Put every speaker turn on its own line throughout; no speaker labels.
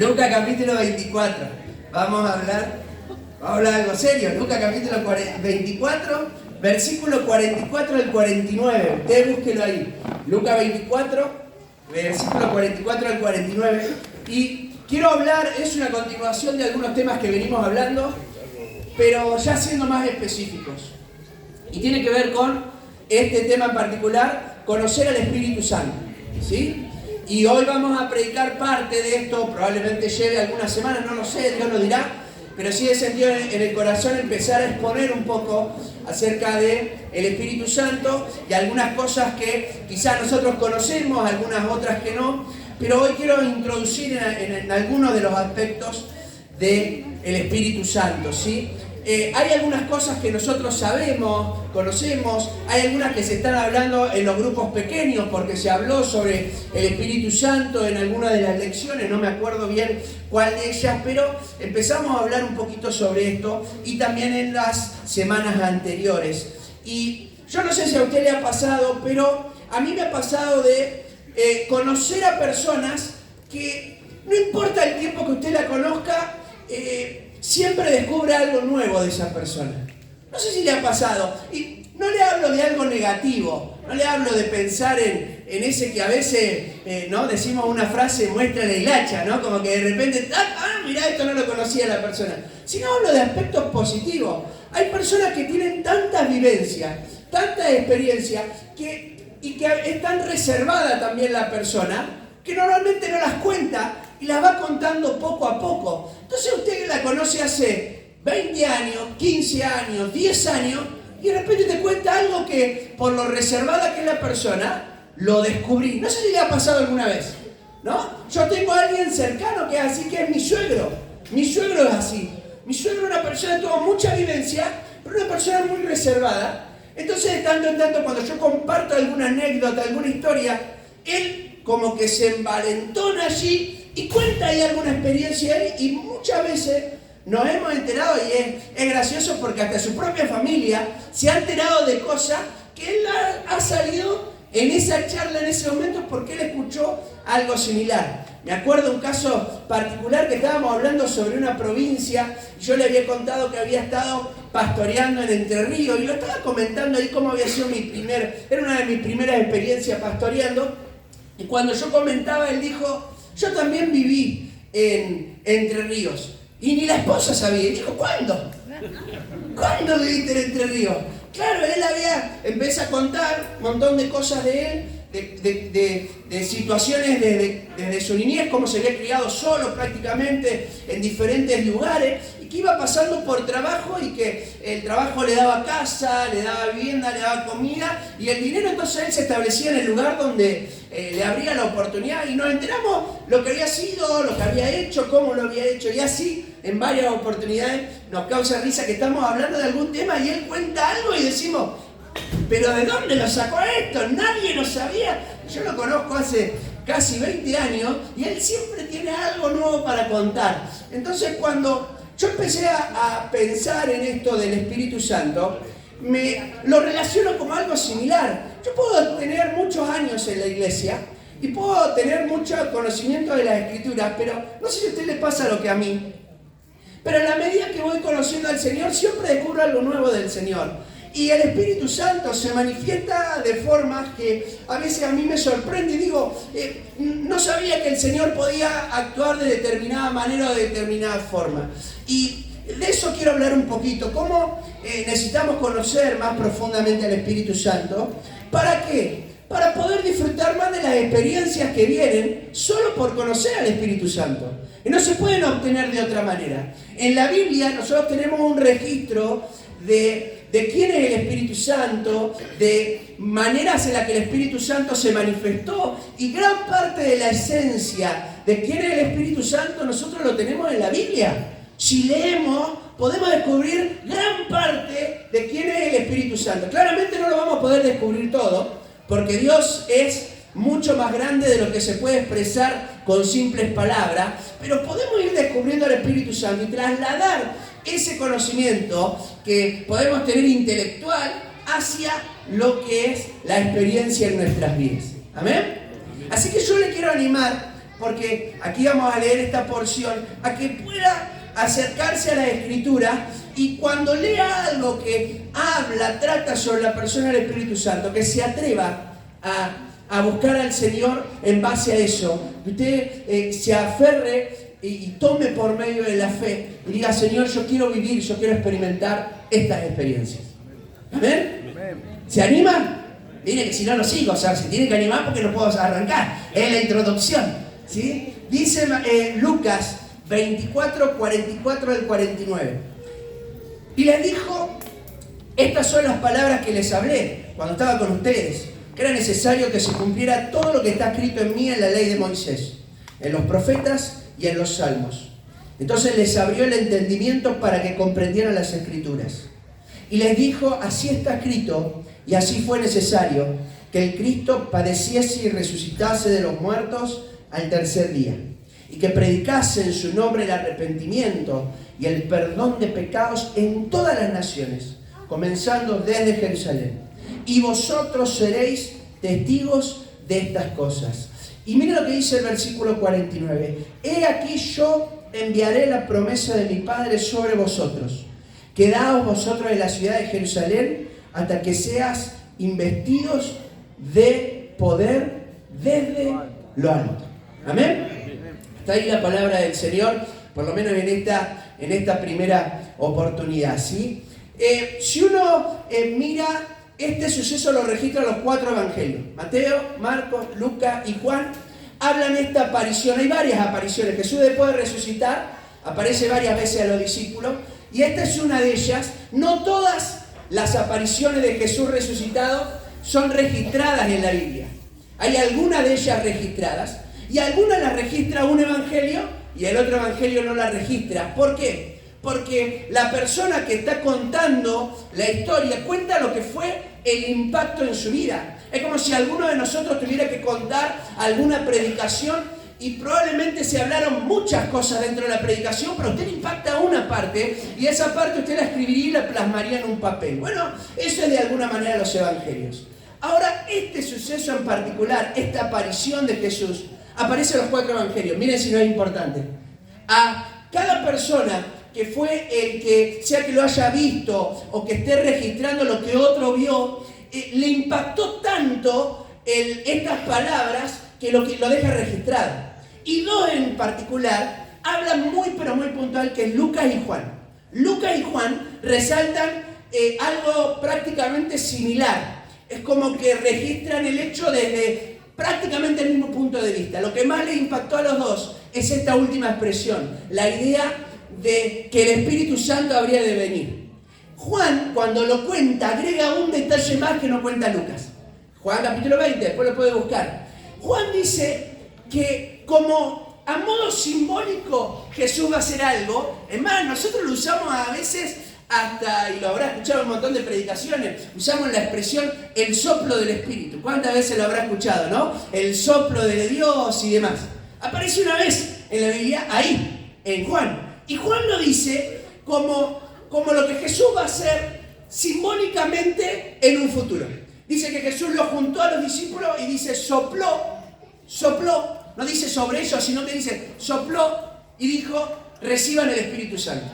Lucas capítulo 24. Vamos a hablar algo serio. Lucas capítulo 24, versículo 44 al 49. Ustedes búsquenlo ahí. Lucas 24, versículo 44 al 49. Y quiero hablar, es una continuación de algunos temas que venimos hablando, pero ya siendo más específicos. Y tiene que ver con este tema en particular, conocer al Espíritu Santo, ¿sí? Y hoy vamos a predicar parte de esto, probablemente lleve algunas semanas, no lo sé, Dios lo dirá, pero sí he sentido en el corazón empezar a exponer un poco acerca del Espíritu Santo y algunas cosas que quizás nosotros conocemos, algunas otras que no, pero hoy quiero introducir en algunos de los aspectos del Espíritu Santo, ¿sí? Hay algunas cosas que nosotros sabemos, conocemos, hay algunas que se están hablando en los grupos pequeños porque se habló sobre el Espíritu Santo en alguna de las lecciones, no me acuerdo bien cuál de ellas, pero empezamos a hablar un poquito sobre esto y también en las semanas anteriores. Y yo no sé si a usted le ha pasado, pero a mí me ha pasado de conocer a personas que no importa el tiempo que usted la conozca, siempre descubre algo nuevo de esa persona. No sé si le ha pasado. Y no le hablo de algo negativo. No le hablo de pensar en ese que a veces, ¿no? Decimos una frase, muestra la hilacha, ¿no? Como que de repente, mirá, esto no lo conocía la persona. Sino hablo de aspectos positivos. Hay personas que tienen tantas vivencias, tanta experiencia, y que es tan reservada también la persona, que normalmente no las cuenta y las va contando poco a poco. Entonces usted la conoce hace 20 años, 15 años, 10 años, y de repente te cuenta algo que por lo reservada que es la persona, lo descubrí. No sé si le ha pasado alguna vez, ¿no? Yo tengo a alguien cercano que es así, que es mi suegro. Mi suegro es así. Mi suegro es una persona que tuvo mucha vivencia, pero una persona muy reservada. Entonces de tanto en tanto, cuando yo comparto alguna anécdota, alguna historia, él como que se envalentona allí y cuenta ahí alguna experiencia ahí, y muchas veces nos hemos enterado, y es gracioso porque hasta su propia familia se ha enterado de cosas que él ha salido en esa charla, en ese momento, porque él escuchó algo similar. Me acuerdo un caso particular que estábamos hablando sobre una provincia, y yo le había contado que había estado pastoreando en Entre Ríos, y lo estaba comentando ahí cómo había sido era una de mis primeras experiencias pastoreando, y cuando yo comentaba, él dijo: yo también viví en Entre Ríos. Y ni la esposa sabía. Y dijo: ¿cuándo? ¿Cuándo viviste en Entre Ríos? Claro, él empezó a contar un montón de cosas de él, de situaciones desde su niñez, cómo se había criado solo prácticamente en diferentes lugares, y que iba pasando por trabajo, y que el trabajo le daba casa, le daba vivienda, le daba comida, y el dinero, entonces él se establecía en el lugar donde le abría la oportunidad, y nos enteramos lo que había sido, lo que había hecho, cómo lo había hecho, y así en varias oportunidades nos causa risa que estamos hablando de algún tema y él cuenta algo y decimos: ¿pero de dónde lo sacó esto? Nadie lo sabía. Yo lo conozco hace casi 20 años y él siempre tiene algo nuevo para contar. Entonces, cuando yo empecé a pensar en esto del Espíritu Santo, lo relaciono como algo similar. Yo puedo tener muchos años en la iglesia y puedo tener mucho conocimiento de las Escrituras, pero no sé si a usted le pasa lo que a mí. Pero a la medida que voy conociendo al Señor, siempre descubro algo nuevo del Señor. Y el Espíritu Santo se manifiesta de formas que a veces a mí me sorprende y digo, no sabía que el Señor podía actuar de determinada manera o de determinada forma. Y de eso quiero hablar un poquito, cómo necesitamos conocer más profundamente al Espíritu Santo. ¿Para qué? Para poder disfrutar más de las experiencias que vienen solo por conocer al Espíritu Santo. Y no se pueden obtener de otra manera. En la Biblia nosotros tenemos un registro de quién es el Espíritu Santo, de maneras en las que el Espíritu Santo se manifestó, y gran parte de la esencia de quién es el Espíritu Santo nosotros lo tenemos en la Biblia. Si leemos, podemos descubrir gran parte de quién es el Espíritu Santo. Claramente no lo vamos a poder descubrir todo, porque Dios es mucho más grande de lo que se puede expresar con simples palabras, pero podemos ir descubriendo al Espíritu Santo y trasladar ese conocimiento que podemos tener intelectual hacia lo que es la experiencia en nuestras vidas. ¿Amén? Así que yo le quiero animar porque aquí vamos a leer esta porción, a que pueda acercarse a la Escritura y cuando lea algo que habla, trata sobre la persona del Espíritu Santo, que se atreva a buscar al Señor en base a eso, que usted se aferre y tome por medio de la fe y diga, Señor, yo quiero vivir, yo quiero experimentar estas experiencias. ¿Amén? ¿Se anima? Mire que si no, no sigo, o sea, se tiene que animar porque no puedo arrancar. Es la introducción, ¿sí? Dice Lucas 24, 44 al 49. Y les dijo, estas son las palabras que les hablé cuando estaba con ustedes, que era necesario que se cumpliera todo lo que está escrito en mí en la ley de Moisés, en los profetas y en los salmos. Entonces les abrió el entendimiento para que comprendieran las Escrituras. Y les dijo, así está escrito, y así fue necesario, que el Cristo padeciese y resucitase de los muertos al tercer día, y que predicase en su nombre el arrepentimiento y el perdón de pecados en todas las naciones, comenzando desde Jerusalén. Y vosotros seréis testigos de estas cosas. Y mira lo que dice el versículo 49. He aquí yo enviaré la promesa de mi Padre sobre vosotros. Quedaos vosotros en la ciudad de Jerusalén hasta que seas investidos de poder desde lo alto. ¿Amén? Está ahí la palabra del Señor, por lo menos en esta primera oportunidad, ¿sí? Si uno mira, este suceso lo registran los 4 evangelios. Mateo, Marcos, Lucas y Juan hablan de esta aparición. Hay varias apariciones. Jesús, después de resucitar, aparece varias veces a los discípulos. Y esta es una de ellas. No todas las apariciones de Jesús resucitado son registradas en la Biblia. Hay algunas de ellas registradas y algunas las registra un evangelio y el otro evangelio no las registra. ¿Por qué? Porque la persona que está contando la historia cuenta lo que fue el impacto en su vida. Es como si alguno de nosotros tuviera que contar alguna predicación y probablemente se hablaron muchas cosas dentro de la predicación, pero usted impacta una parte y esa parte usted la escribiría y la plasmaría en un papel. Bueno, eso es de alguna manera los evangelios. Ahora, este suceso en particular, esta aparición de Jesús, aparece en los 4 evangelios. Miren si no es importante. A cada persona que fue el que, sea que lo haya visto o que esté registrando lo que otro vio, le impactó tanto estas palabras que lo deja registrado. Y 2 en particular hablan muy pero muy puntual, que es Lucas y Juan. Lucas y Juan resaltan algo prácticamente similar. Es como que registran el hecho desde prácticamente el mismo punto de vista. Lo que más les impactó a los 2 es esta última expresión, la idea de que el Espíritu Santo habría de venir. Juan, cuando lo cuenta, agrega un detalle más que no cuenta Lucas. Juan capítulo 20, después lo puede buscar. Juan dice que como a modo simbólico Jesús va a hacer algo. Es más, nosotros lo usamos a veces hasta, y lo habrá escuchado en un montón de predicaciones, usamos la expresión el soplo del Espíritu. ¿Cuántas veces lo habrá escuchado, no? El soplo de Dios y demás. Aparece una vez en la Biblia, ahí, en Juan. Y Juan lo dice como lo que Jesús va a hacer simbólicamente en un futuro. Dice que Jesús lo juntó a los discípulos y dice sopló, no dice sobre ellos, sino que dice sopló y dijo reciban el Espíritu Santo.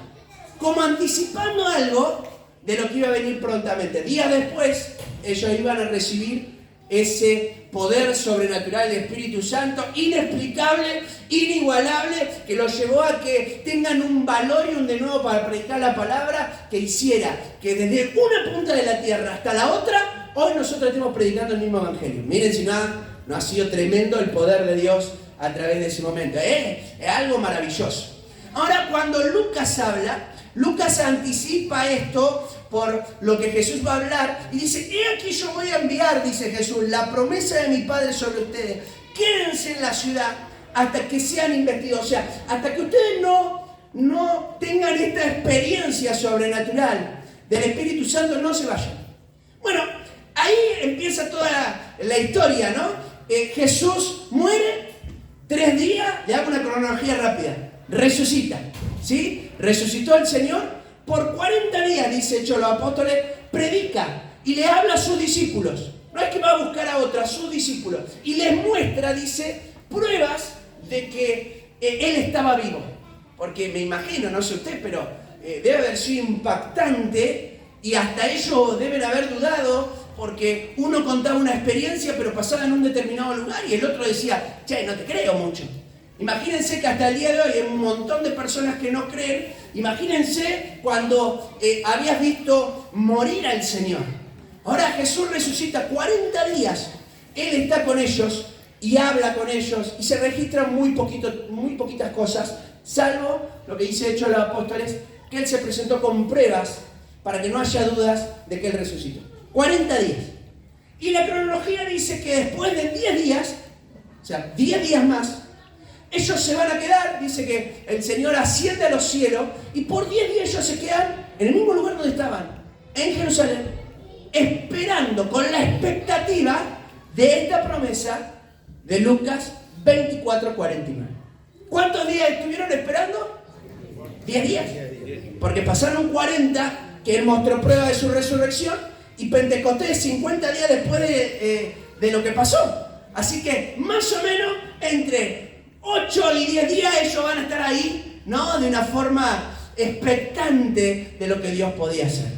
Como anticipando algo de lo que iba a venir prontamente. Días después, ellos iban a recibir ese poder sobrenatural del Espíritu Santo, inexplicable, inigualable, que los llevó a que tengan un valor y un denuedo para predicar la palabra, que hiciera que desde una punta de la tierra hasta la otra, hoy nosotros estemos predicando el mismo evangelio. Miren si no ha sido tremendo el poder de Dios a través de ese momento. Es algo maravilloso. Ahora, cuando Lucas habla, Lucas anticipa esto por lo que Jesús va a hablar y dice, he aquí yo voy a enviar, dice Jesús, la promesa de mi Padre sobre ustedes. Quédense en la ciudad hasta que sean investidos, o sea, hasta que ustedes no tengan esta experiencia sobrenatural del Espíritu Santo, no se vayan. Bueno, ahí empieza toda la historia, ¿no? Jesús muere, 3 días, le hago una cronología rápida, resucita, ¿sí? Resucitó el Señor. Por 40 días, dice Hechos los Apóstoles, predica y le habla a sus discípulos. No es que va a buscar a otros, a sus discípulos. Y les muestra, dice, pruebas de que él estaba vivo. Porque me imagino, no sé usted, pero debe haber sido impactante y hasta ellos deben haber dudado porque uno contaba una experiencia pero pasaba en un determinado lugar y el otro decía, che, no te creo mucho. Imagínense que hasta el día de hoy hay un montón de personas que no creen. Imagínense cuando habías visto morir al Señor. Ahora Jesús resucita 40 días. Él está con ellos y habla con ellos y se registran muy poquitas cosas, salvo lo que dice Hechos de los Apóstoles, que Él se presentó con pruebas para que no haya dudas de que Él resucitó. 40 días. Y la cronología dice que después de 10 días, o sea, 10 días más, ellos se van a quedar, dice que el Señor asciende a los cielos y por 10 días ellos se quedan en el mismo lugar donde estaban, en Jerusalén, esperando con la expectativa de esta promesa de Lucas 24:49. ¿Cuántos días estuvieron esperando? 10 días. Porque pasaron 40 que Él mostró prueba de su resurrección y Pentecostés 50 días después de lo que pasó. Así que más o menos entre 8 y 10 días ellos van a estar ahí, ¿no? De una forma expectante de lo que Dios podía hacer.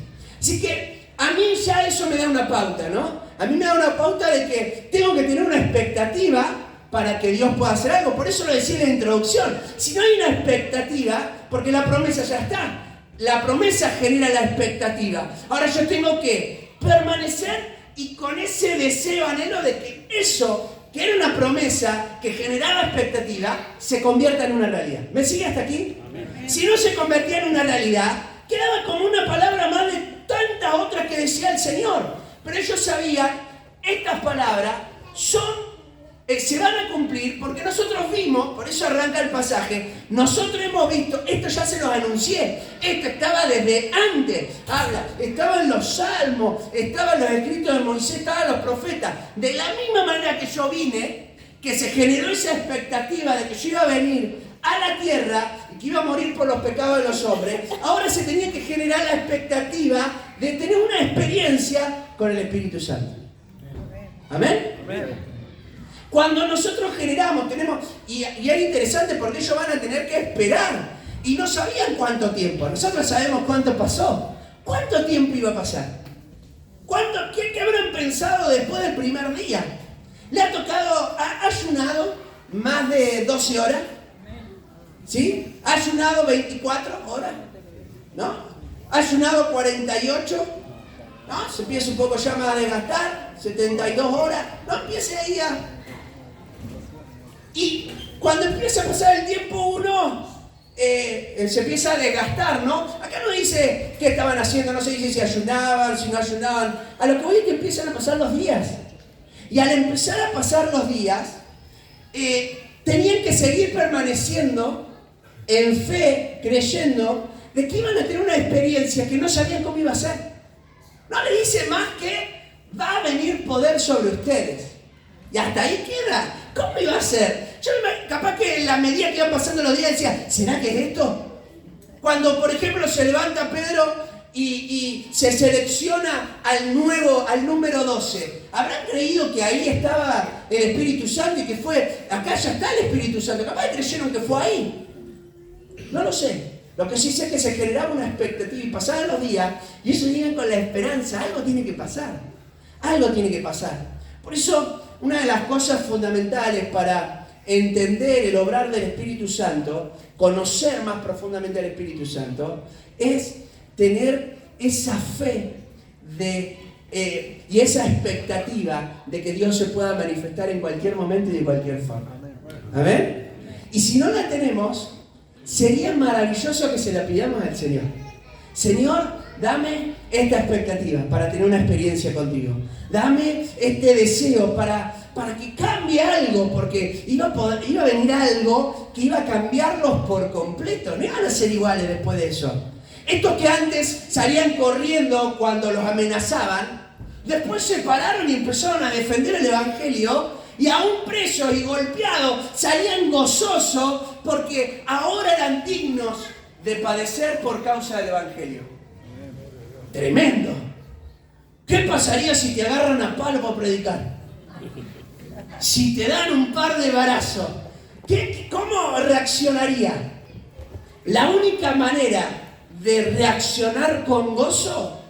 Así que a mí ya eso me da una pauta, ¿no? A mí me da una pauta de que tengo que tener una expectativa para que Dios pueda hacer algo. Por eso lo decía en la introducción. Si no hay una expectativa, porque la promesa ya está. La promesa genera la expectativa. Ahora yo tengo que permanecer y con ese deseo, anhelo de que eso, que era una promesa que generaba expectativa, se convierta en una realidad. ¿Me sigue hasta aquí? Amén. Si no se convertía en una realidad, quedaba como una palabra más de tantas otras que decía el Señor. Pero ellos sabían, estas palabras se van a cumplir porque nosotros vimos, por eso arranca el pasaje, nosotros hemos visto, esto ya se los anuncié, esto estaba desde antes, estaba en los salmos, estaba en los escritos de Moisés, estaban los profetas. De la misma manera que yo vine, que se generó esa expectativa de que yo iba a venir a la tierra y que iba a morir por los pecados de los hombres, ahora se tenía que generar la expectativa de tener una experiencia con el Espíritu Santo. ¿Amén? Amén. Cuando nosotros generamos, y es interesante porque ellos van a tener que esperar y no sabían cuánto tiempo. Nosotros sabemos cuánto pasó. ¿Cuánto tiempo iba a pasar? ¿Qué habrán pensado después del primer día? ¿Le ha tocado, ha ayunado más de 12 horas? ¿Sí? ¿Ha ayunado 24 horas? ¿No? ¿Ha ayunado 48? ¿No? Se empieza un poco ya más a desgastar, 72 horas. No empiece ahí a... Y cuando empieza a pasar el tiempo uno se empieza a desgastar, ¿no? Acá no dice qué estaban haciendo, no se dice si ayunaban, si no ayunaban. A lo que voy es que empiezan a pasar los días. Y al empezar a pasar los días, tenían que seguir permaneciendo en fe, creyendo de que iban a tener una experiencia que no sabían cómo iba a ser. No le dice más que va a venir poder sobre ustedes. Y hasta ahí queda. ¿Cómo iba a ser? Yo capaz que en la medida que iban pasando los días decía, ¿será que es esto? Cuando, por ejemplo, se levanta Pedro y se selecciona al número 12. ¿Habrán creído que ahí estaba el Espíritu Santo y que fue, acá ya está el Espíritu Santo? Capaz que creyeron que fue ahí. No lo sé. Lo que sí sé es que se generaba una expectativa y pasaban los días y ellos llegan con la esperanza, algo tiene que pasar. Algo tiene que pasar. Por eso, una de las cosas fundamentales para entender el obrar del Espíritu Santo, conocer más profundamente al Espíritu Santo, es tener esa fe y esa expectativa de que Dios se pueda manifestar en cualquier momento y de cualquier forma. ¿Amén? Y si no la tenemos, sería maravilloso que se la pidamos al Señor. Señor, dame esta expectativa para tener una experiencia contigo. Dame este deseo para que cambie algo, porque iba a venir algo que iba a cambiarlos por completo. No iban a ser iguales después de eso. Estos que antes salían corriendo cuando los amenazaban, después se pararon y empezaron a defender el Evangelio, y aún presos y golpeados salían gozosos porque ahora eran dignos de padecer por causa del Evangelio. Tremendo. ¿Qué pasaría si te agarran a palo para predicar? Si te dan un par de varazos, ¿Cómo reaccionaría? La única manera de reaccionar con gozo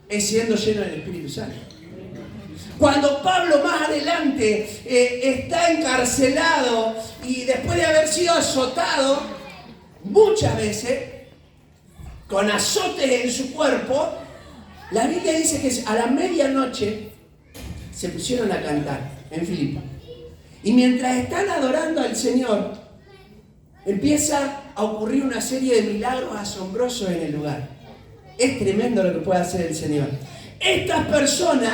es siendo lleno del Espíritu Santo. Cuando Pablo más adelante está encarcelado y después de haber sido azotado muchas veces, con azotes en su cuerpo, la Biblia dice que a la medianoche se pusieron a cantar en Filipos. Y mientras están adorando al Señor, empieza a ocurrir una serie de milagros asombrosos en el lugar. Es tremendo lo que puede hacer el Señor. Estas personas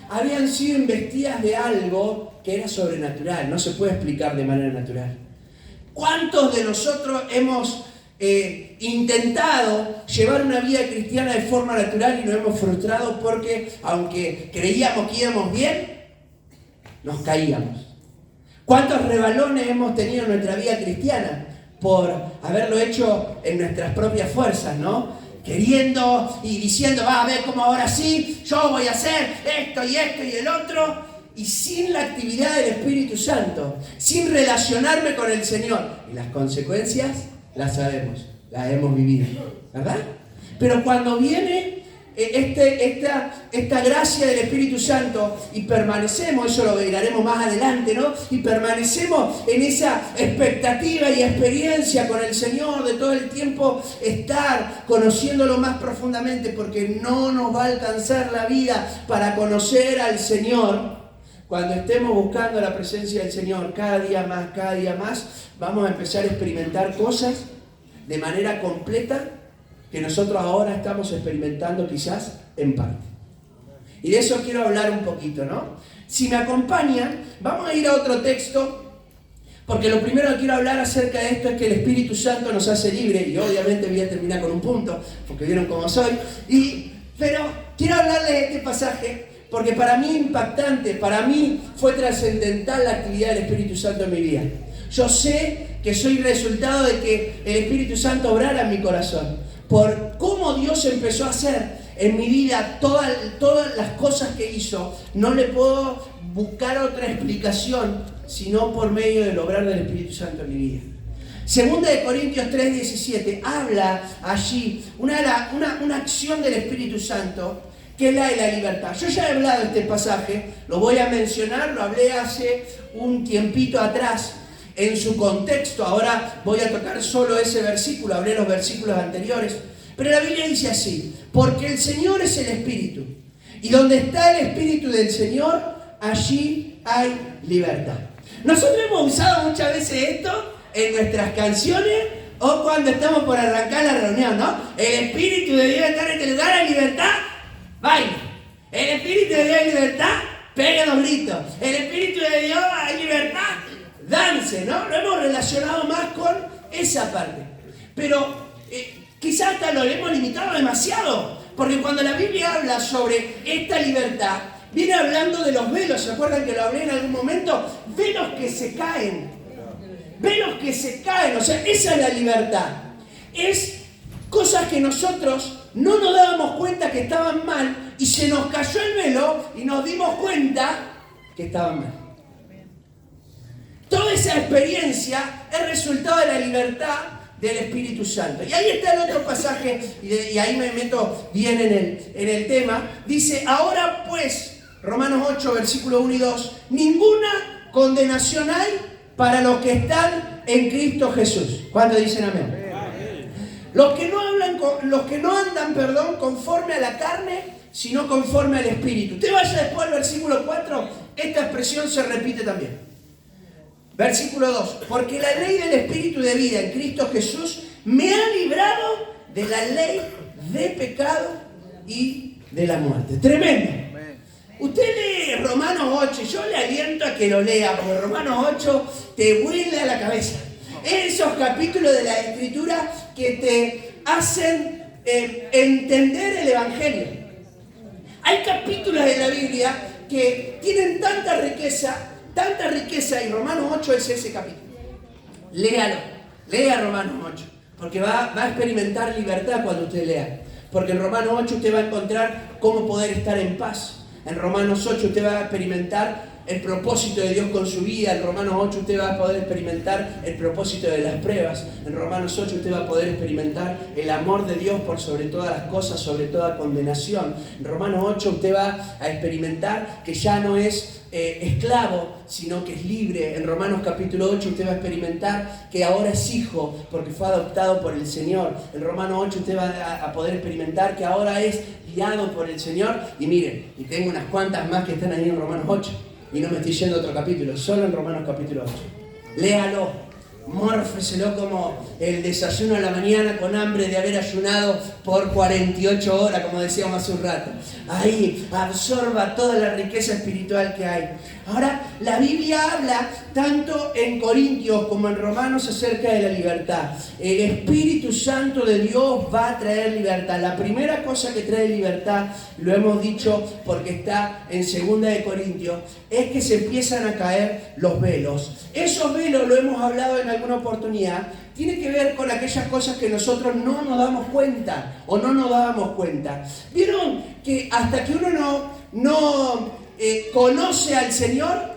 habían sido investidas de algo que era sobrenatural, no se puede explicar de manera natural. ¿Cuántos de nosotros hemos intentado llevar una vida cristiana de forma natural y nos hemos frustrado porque, aunque creíamos que íbamos bien, nos caíamos? ¿Cuántos rebalones hemos tenido en nuestra vida cristiana por haberlo hecho en nuestras propias fuerzas, ¿no? Queriendo y diciendo, va a ver cómo ahora sí, yo voy a hacer esto y el otro, y sin la actividad del Espíritu Santo, sin relacionarme con el Señor. Y las consecuencias las sabemos, las hemos vivido, ¿verdad? Pero cuando viene esta gracia del Espíritu Santo y permanecemos, eso lo veremos más adelante, ¿no? Y permanecemos en esa expectativa y experiencia con el Señor de todo el tiempo estar conociéndolo más profundamente, porque no nos va a alcanzar la vida para conocer al Señor. Cuando estemos buscando la presencia del Señor cada día más, vamos a empezar a experimentar cosas de manera completa que nosotros ahora estamos experimentando quizás en parte. Y de eso quiero hablar un poquito, ¿no? Si me acompañan, vamos a ir a otro texto, porque lo primero que quiero hablar acerca de esto es que el Espíritu Santo nos hace libre, y obviamente voy a terminar con un punto, porque vieron cómo soy, pero quiero hablarles de este pasaje, porque para mí es impactante, para mí fue trascendental la actividad del Espíritu Santo en mi vida. Yo sé que soy resultado de que el Espíritu Santo obrara en mi corazón, por cómo Dios empezó a hacer en mi vida todas las cosas que hizo. No le puedo buscar otra explicación sino por medio del obrar del Espíritu Santo en mi vida. Segunda de Corintios 3:17 habla allí una acción del Espíritu Santo que es la de la libertad. Yo ya he hablado de este pasaje, lo voy a mencionar, lo hablé hace un tiempito atrás en su contexto. Ahora voy a tocar solo ese versículo, hablé los versículos anteriores. Pero la Biblia dice así: porque el Señor es el Espíritu, y donde está el Espíritu del Señor, allí hay libertad. Nosotros hemos usado muchas veces esto en nuestras canciones o cuando estamos por arrancar la reunión, ¿no? El Espíritu de Dios está en este lugar, hay libertad, baile. El Espíritu de Dios hay libertad, pegue los gritos. El Espíritu de Dios hay libertad, dance, ¿no? Lo hemos relacionado más con esa parte. Pero quizás hasta lo hemos limitado demasiado, porque cuando la Biblia habla sobre esta libertad, viene hablando de los velos. ¿Se acuerdan que lo hablé en algún momento? Velos que se caen. Velos que se caen. O sea, esa es la libertad. Es cosas que nosotros no nos dábamos cuenta que estaban mal, y se nos cayó el velo y nos dimos cuenta que estaban mal. Toda esa experiencia es resultado de la libertad del Espíritu Santo. Y ahí está el otro pasaje, y ahí me meto bien en el tema. Dice: ahora pues, Romanos 8, versículo 1 y 2, ninguna condenación hay para los que están en Cristo Jesús. ¿Cuántos dicen amén? Los que no andan, conforme a la carne, sino conforme al Espíritu. Usted vaya después al versículo 4, esta expresión se repite también. Versículo 2, porque la ley del Espíritu de vida en Cristo Jesús me ha librado de la ley de pecado y de la muerte. Tremendo. Usted lee Romanos 8, yo le aliento a que lo lea, porque Romanos 8 te vuela a la cabeza. Esos capítulos de la Escritura que te hacen entender el Evangelio. Hay capítulos de la Biblia que tienen tanta riqueza, y Romanos 8 es ese capítulo. Léalo, lea Romanos 8, porque va a experimentar libertad cuando usted lea. Porque en Romanos 8 usted va a encontrar cómo poder estar en paz. En Romanos 8 usted va a experimentar el propósito de Dios con su vida. En Romanos 8 usted va a poder experimentar el propósito de las pruebas. En Romanos 8 usted va a poder experimentar el amor de Dios por sobre todas las cosas, sobre toda condenación. En Romanos 8 usted va a experimentar que ya no es esclavo, sino que es libre. En Romanos capítulo 8 usted va a experimentar que ahora es hijo porque fue adoptado por el Señor. En Romanos 8 usted va a poder experimentar que ahora es guiado por el Señor. Y miren, y tengo unas cuantas más que están ahí en Romanos 8. Y no me estoy yendo a otro capítulo, solo en Romanos capítulo 8. Léalo. Mórfeselo como el desayuno a la mañana con hambre de haber ayunado por 48 horas, como decíamos hace un rato. Ahí, absorba toda la riqueza espiritual que hay. Ahora, la Biblia habla tanto en Corintios como en Romanos acerca de la libertad. El Espíritu Santo de Dios va a traer libertad. La primera cosa que trae libertad, lo hemos dicho porque está en 2 de Corintios, es que se empiezan a caer los velos. Esos velos, lo hemos hablado en alguna oportunidad, tiene que ver con aquellas cosas que nosotros no nos damos cuenta o no nos dábamos cuenta. ¿Vieron que hasta que uno no conoce al Señor,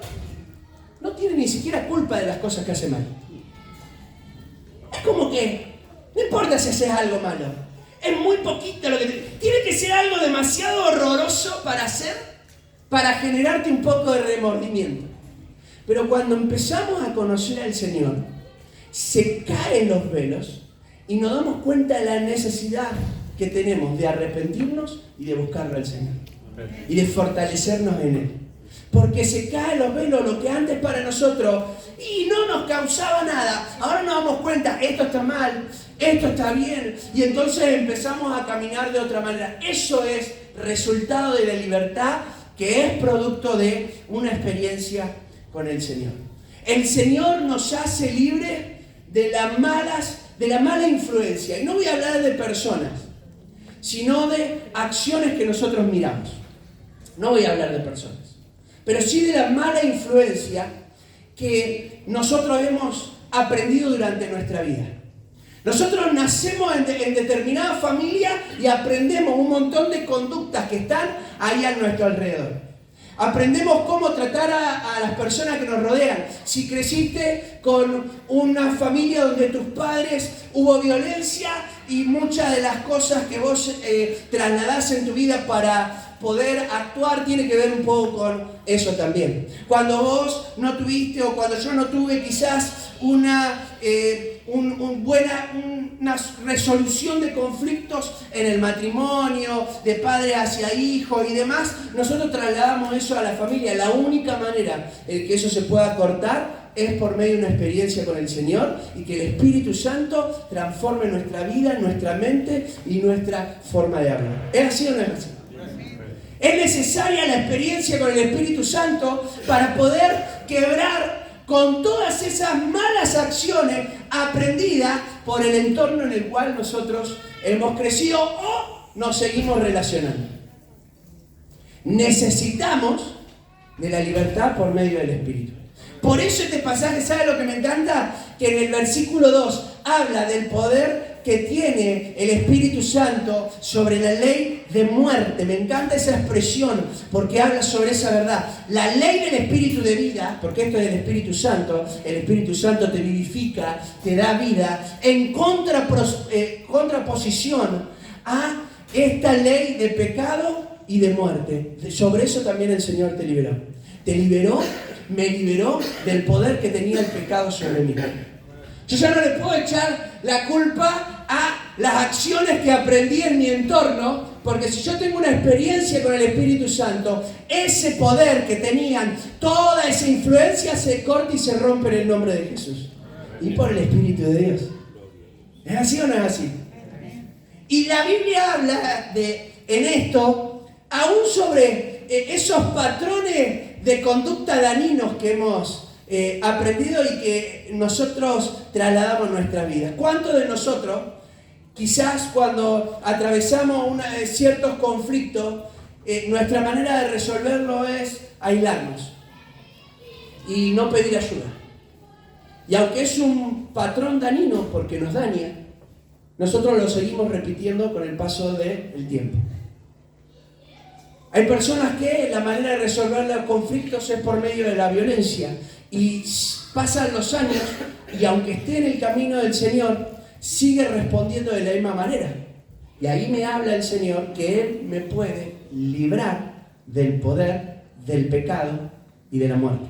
no tiene ni siquiera culpa de las cosas que hace mal? Es como que, no importa si haces algo malo, es muy poquito lo que tiene que ser algo demasiado horroroso para hacer, para generarte un poco de remordimiento. Pero cuando empezamos a conocer al Señor, se caen los velos y nos damos cuenta de la necesidad que tenemos de arrepentirnos y de buscarlo al Señor. Y de fortalecernos en Él. Porque se caen los velos, lo que antes para nosotros y no nos causaba nada. Ahora nos damos cuenta, esto está mal, esto está bien. Y entonces empezamos a caminar de otra manera. Eso es resultado de la libertad que es producto de una experiencia con el Señor. El Señor nos hace libres de la mala influencia. Y no voy a hablar de personas, sino de acciones que nosotros miramos. No voy a hablar de personas, pero sí de la mala influencia que nosotros hemos aprendido durante nuestra vida. Nosotros nacemos en determinada familia y aprendemos un montón de conductas que están ahí a nuestro alrededor. Aprendemos cómo tratar a las personas que nos rodean. Si creciste con una familia donde tus padres hubo violencia y muchas de las cosas que vos trasladás en tu vida para poder actuar tiene que ver un poco con eso también. Cuando vos no tuviste o cuando yo no tuve quizás una resolución de conflictos en el matrimonio, de padre hacia hijo y demás, nosotros trasladamos eso a la familia. La única manera en que eso se pueda cortar es por medio de una experiencia con el Señor y que el Espíritu Santo transforme nuestra vida, nuestra mente y nuestra forma de hablar. ¿Es así o no es así? Es necesaria la experiencia con el Espíritu Santo para poder quebrar con todas esas malas acciones aprendidas por el entorno en el cual nosotros hemos crecido o nos seguimos relacionando. Necesitamos de la libertad por medio del Espíritu. Por eso este pasaje, ¿sabe lo que me encanta? Que en el versículo 2 habla del poder que tiene el Espíritu Santo sobre la ley de muerte. Me encanta esa expresión porque habla sobre esa verdad. La ley del Espíritu de vida, porque esto es del Espíritu Santo, el Espíritu Santo te vivifica, te da vida, en contraposición a esta ley de pecado y de muerte. Sobre eso también el Señor te liberó. Te liberó, me liberó del poder que tenía el pecado sobre mí. Yo ya no le puedo echar la culpa a las acciones que aprendí en mi entorno, porque si yo tengo una experiencia con el Espíritu Santo, ese poder que tenían, toda esa influencia se corta y se rompe en el nombre de Jesús. Y por el Espíritu de Dios. ¿Es así o no es así? Y la Biblia habla en esto, aún sobre esos patrones de conducta dañinos que hemos aprendido y que nosotros trasladamos a nuestras vidas. ¿Cuántos de nosotros, quizás cuando atravesamos ciertos conflictos, nuestra manera de resolverlo es aislarnos y no pedir ayuda? Y aunque es un patrón dañino porque nos daña, nosotros lo seguimos repitiendo con el paso del tiempo. Hay personas que la manera de resolver los conflictos es por medio de la violencia. Y pasan los años y aunque esté en el camino del Señor, sigue respondiendo de la misma manera. Y ahí me habla el Señor que Él me puede librar del poder, del pecado y de la muerte.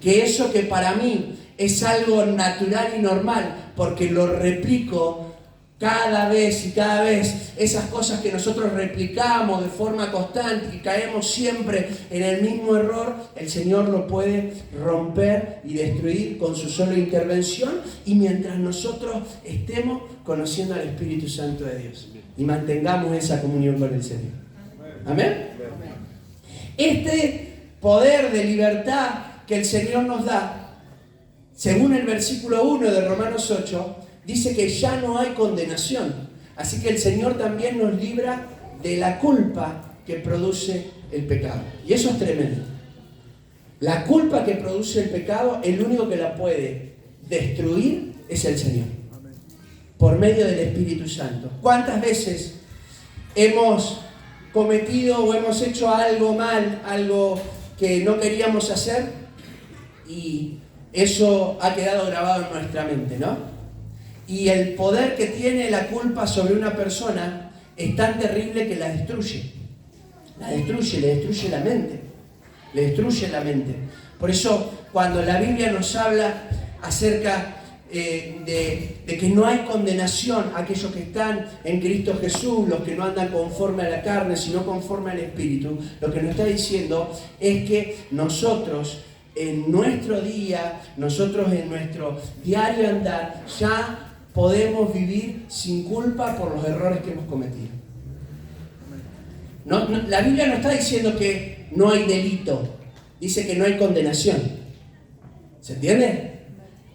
Que eso que para mí es algo natural y normal, porque lo replico cada vez, esas cosas que nosotros replicamos de forma constante y caemos siempre en el mismo error, el Señor lo puede romper y destruir con su sola intervención, y mientras nosotros estemos conociendo al Espíritu Santo de Dios y mantengamos esa comunión con el Señor. ¿Amén? Este poder de libertad que el Señor nos da, según el versículo 1 de Romanos 8, dice que ya no hay condenación. Así que el Señor también nos libra de la culpa que produce el pecado. Y eso es tremendo. La culpa que produce el pecado, el único que la puede destruir es el Señor. Por medio del Espíritu Santo. ¿Cuántas veces hemos cometido o hemos hecho algo mal, algo que no queríamos hacer? Y eso ha quedado grabado en nuestra mente, ¿no? Y el poder que tiene la culpa sobre una persona es tan terrible que la destruye. Le destruye la mente. Le destruye la mente. Por eso, cuando la Biblia nos habla acerca de que no hay condenación a aquellos que están en Cristo Jesús, los que no andan conforme a la carne, sino conforme al Espíritu, lo que nos está diciendo es que nosotros, en nuestro día, nosotros en nuestro diario andar, ya podemos vivir sin culpa por los errores que hemos cometido. La Biblia no está diciendo que no hay delito, dice que no hay condenación. ¿Se entiende?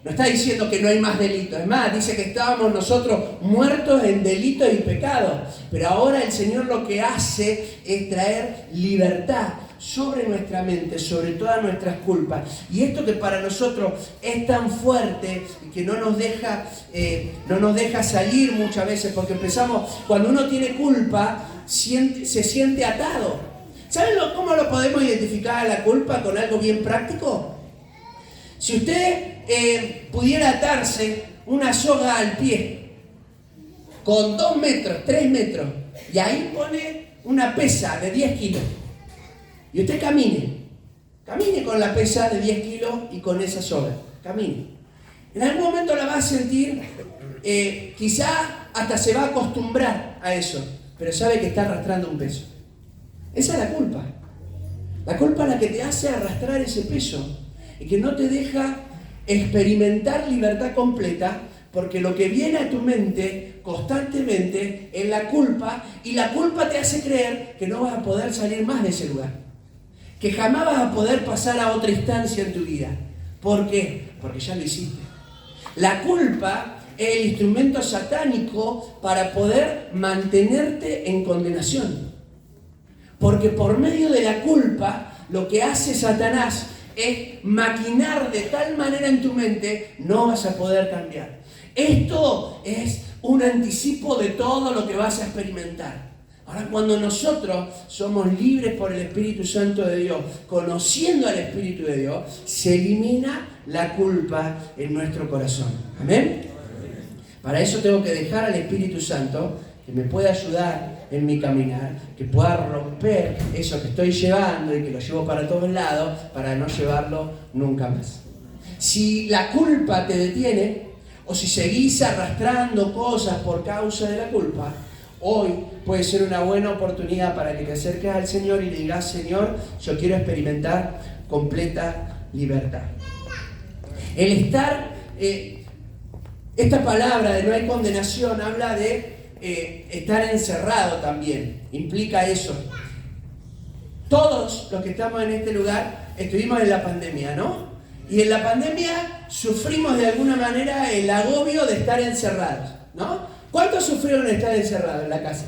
No está diciendo que no hay más delito. Es más, dice que estábamos nosotros muertos en delitos y pecados. Pero ahora el Señor lo que hace es traer libertad sobre nuestra mente, sobre todas nuestras culpas. Y esto que para nosotros es tan fuerte y que no nos deja salir muchas veces, porque empezamos, cuando uno tiene culpa, se siente atado. ¿Saben cómo lo podemos identificar a la culpa? Con algo bien práctico. Si usted pudiera atarse una soga al pie con 2 metros, 3 metros, y ahí pone una pesa de 10 kilos, y usted camine con la pesa de 10 kilos y con esa soga, camine. En algún momento la va a sentir, quizá hasta se va a acostumbrar a eso, pero sabe que está arrastrando un peso. Esa es la culpa. La culpa es la que te hace arrastrar ese peso y que no te deja experimentar libertad completa, porque lo que viene a tu mente constantemente es la culpa, y la culpa te hace creer que no vas a poder salir más de ese lugar, que jamás vas a poder pasar a otra instancia en tu vida. ¿Por qué? Porque ya lo hiciste. La culpa es el instrumento satánico para poder mantenerte en condenación. Porque por medio de la culpa, lo que hace Satanás es maquinar de tal manera en tu mente, no vas a poder cambiar. Esto es un anticipo de todo lo que vas a experimentar. Ahora, cuando nosotros somos libres por el Espíritu Santo de Dios, conociendo al Espíritu de Dios, se elimina la culpa en nuestro corazón. ¿Amén? Para eso tengo que dejar al Espíritu Santo que me pueda ayudar en mi caminar, que pueda romper eso que estoy llevando y que lo llevo para todos lados, para no llevarlo nunca más. Si la culpa te detiene, o si seguís arrastrando cosas por causa de la culpa, hoy puede ser una buena oportunidad para que te acerques al Señor y le digas: Señor, yo quiero experimentar completa libertad. El estar, esta palabra de no hay condenación habla de estar encerrado también, implica eso. Todos los que estamos en este lugar estuvimos en la pandemia, ¿no? Y en la pandemia sufrimos de alguna manera el agobio de estar encerrados, ¿no? ¿Cuántos sufrieron estar encerrados en la casa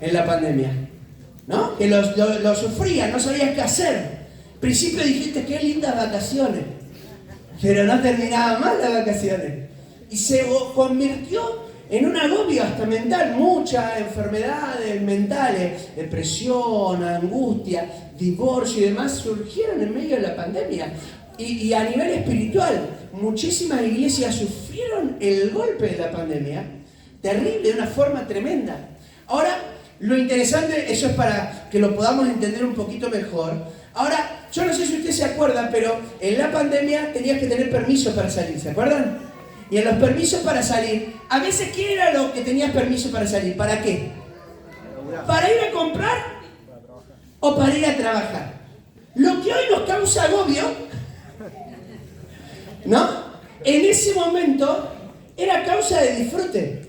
en la pandemia? ¿No? Que lo sufrían, no sabías qué hacer. Al principio dijiste: qué lindas vacaciones, pero no terminaban más las vacaciones. Y se convirtió en un agobio hasta mental, muchas enfermedades mentales, depresión, angustia, divorcio y demás surgieron en medio de la pandemia. Y a nivel espiritual, muchísimas iglesias sufrieron el golpe de la pandemia, terrible, de una forma tremenda. Ahora, lo interesante, eso es para que lo podamos entender un poquito mejor. Ahora, yo no sé si ustedes se acuerdan, pero en la pandemia tenías que tener permiso para salir, ¿se acuerdan? Y en los permisos para salir, a veces, ¿qué era lo que tenías permiso para salir? ¿Para qué? ¿Para ir a comprar o para ir a trabajar? Lo que hoy nos causa agobio, ¿no? En ese momento era causa de disfrute.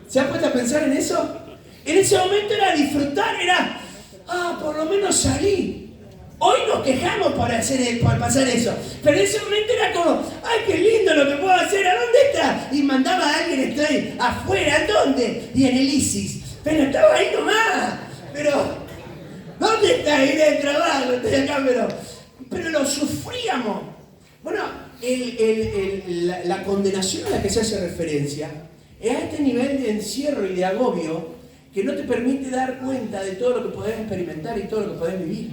¿Se han puesto a pensar en eso? En ese momento era disfrutar, era, por lo menos salí. Hoy nos quejamos por pasar eso, pero en ese momento era como, ¡ay, qué lindo lo que puedo hacer! ¿A dónde está? Y mandaba a alguien, estoy afuera, ¿dónde? Y en el ISIS, pero estaba ahí nomás, pero, ¿dónde está? Ir al trabajo, estoy acá, pero lo sufríamos. Bueno, la condenación a la que se hace referencia es a este nivel de encierro y de agobio que no te permite dar cuenta de todo lo que podés experimentar y todo lo que podés vivir.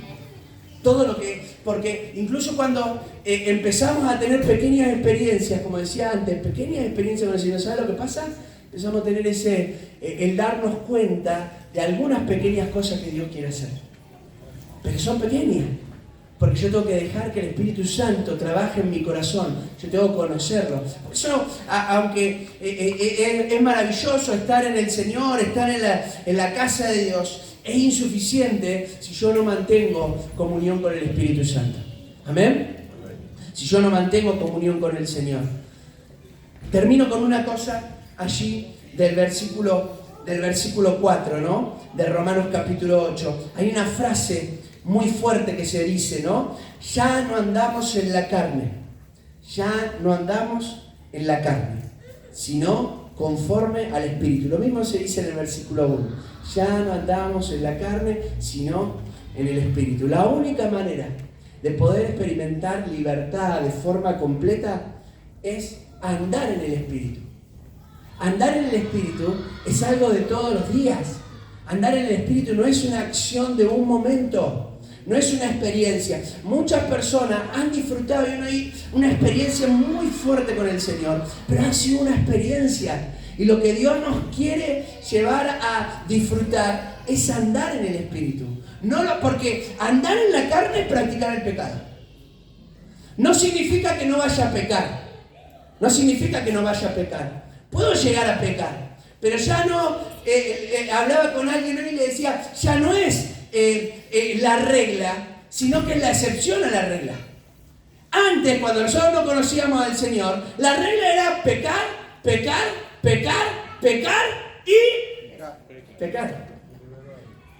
Todo lo que, porque incluso cuando empezamos a tener pequeñas experiencias, como decía antes, pequeñas experiencias con el Señor, ¿sabes lo que pasa? Empezamos a tener el darnos cuenta de algunas pequeñas cosas que Dios quiere hacer. Pero son pequeñas, porque yo tengo que dejar que el Espíritu Santo trabaje en mi corazón, yo tengo que conocerlo. Por eso, aunque es maravilloso estar en el Señor, estar en la casa de Dios, es insuficiente si yo no mantengo comunión con el Espíritu Santo. ¿Amén? Si yo no mantengo comunión con el Señor. Termino con una cosa allí del versículo 4, ¿no? De Romanos capítulo 8. Hay una frase muy fuerte que se dice, ¿no? Ya no andamos en la carne. Ya no andamos en la carne, sino conforme al Espíritu. Lo mismo se dice en el versículo 1. Ya no andamos en la carne, sino en el Espíritu. La única manera de poder experimentar libertad de forma completa es andar en el Espíritu. Andar en el Espíritu es algo de todos los días. Andar en el Espíritu no es una acción de un momento, no es una experiencia. Muchas personas han disfrutado una experiencia muy fuerte con el Señor, pero ha sido una experiencia. Y lo que Dios nos quiere llevar a disfrutar es andar en el Espíritu. Porque andar en la carne es practicar el pecado. No significa que no vaya a pecar. No significa que no vaya a pecar. Puedo llegar a pecar, pero ya no, hablaba con alguien hoy y le decía, ya no es la regla, sino que es la excepción a la regla. Antes, cuando nosotros no conocíamos al Señor, la regla era pecar, y pecar.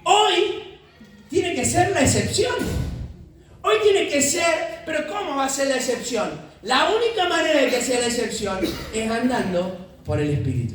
Hoy tiene que ser la excepción. Hoy tiene que ser, pero ¿cómo va a ser la excepción? La única manera de que sea la excepción es andando por el Espíritu.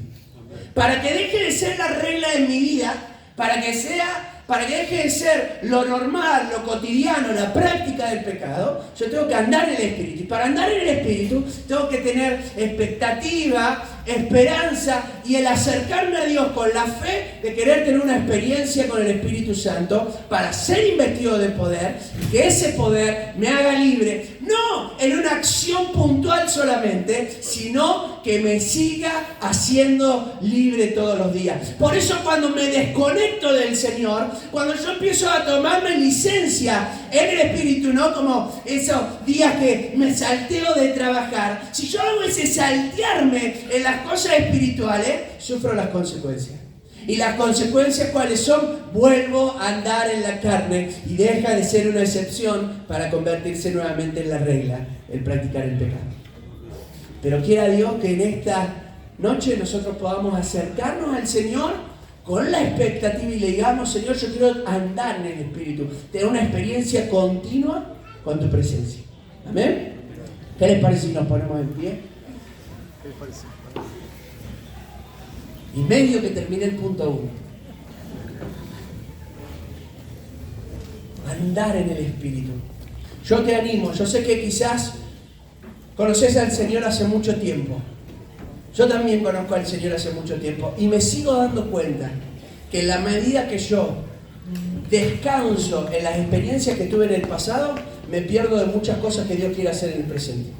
Para que deje de ser la regla de mi vida, para que deje de ser lo normal, lo cotidiano, la práctica del pecado, yo tengo que andar en el Espíritu. Y para andar en el Espíritu, tengo que tener expectativa, esperanza y el acercarme a Dios con la fe de querer tener una experiencia con el Espíritu Santo para ser investido de poder y que ese poder me haga libre, no en una acción puntual solamente, sino que me siga haciendo libre todos los días. Por eso cuando me desconecto del Señor, cuando yo empiezo a tomarme licencia en el Espíritu, no como esos días que me salteo de trabajar, si yo hago ese saltearme en las cosas espirituales, sufro las consecuencias. ¿Y las consecuencias cuáles son? Vuelvo a andar en la carne y deja de ser una excepción para convertirse nuevamente en la regla, el practicar el pecado. Pero quiera Dios que en esta noche nosotros podamos acercarnos al Señor con la expectativa y le digamos, Señor, yo quiero andar en el Espíritu, tener una experiencia continua con tu presencia. ¿Amén? ¿Qué les parece si nos ponemos en pie?
¿Qué les parece?
Y medio que termine el punto 1. Andar en el Espíritu. Yo te animo, yo sé que quizás conoces al Señor hace mucho tiempo. Yo también conozco al Señor hace mucho tiempo y me sigo dando cuenta que en la medida que yo descanso en las experiencias que tuve en el pasado, me pierdo de muchas cosas que Dios quiere hacer en el presente.